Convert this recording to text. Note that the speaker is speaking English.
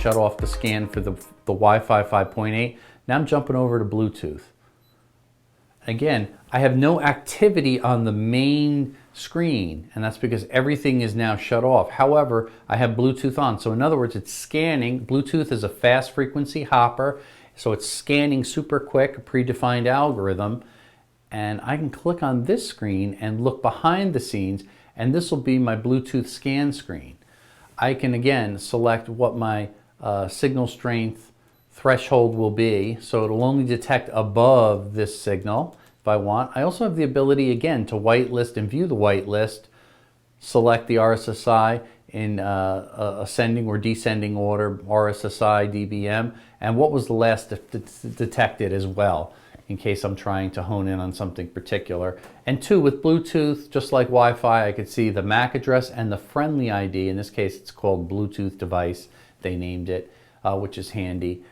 shut off the scan for the Wi-Fi 5.8. Now I'm jumping over to Bluetooth. Again, I have no activity on the main screen, and that's because everything is now shut off. However, I have Bluetooth on. So in other words, it's scanning. Bluetooth is a fast frequency hopper, so it's scanning super quick, a predefined algorithm. And I can click on this screen and look behind the scenes, and this will be my Bluetooth scan screen. I can again select what my signal strength threshold will be, so it'll only detect above this signal if I want. I also have the ability again to whitelist and view the whitelist, select the RSSI in ascending or descending order, RSSI, dBm, and what was the last detected as well, in case I'm trying to hone in on something particular. And two, with Bluetooth, just like Wi-Fi, I could see the MAC address and the friendly ID. In this case, it's called Bluetooth device, they named it, which is handy.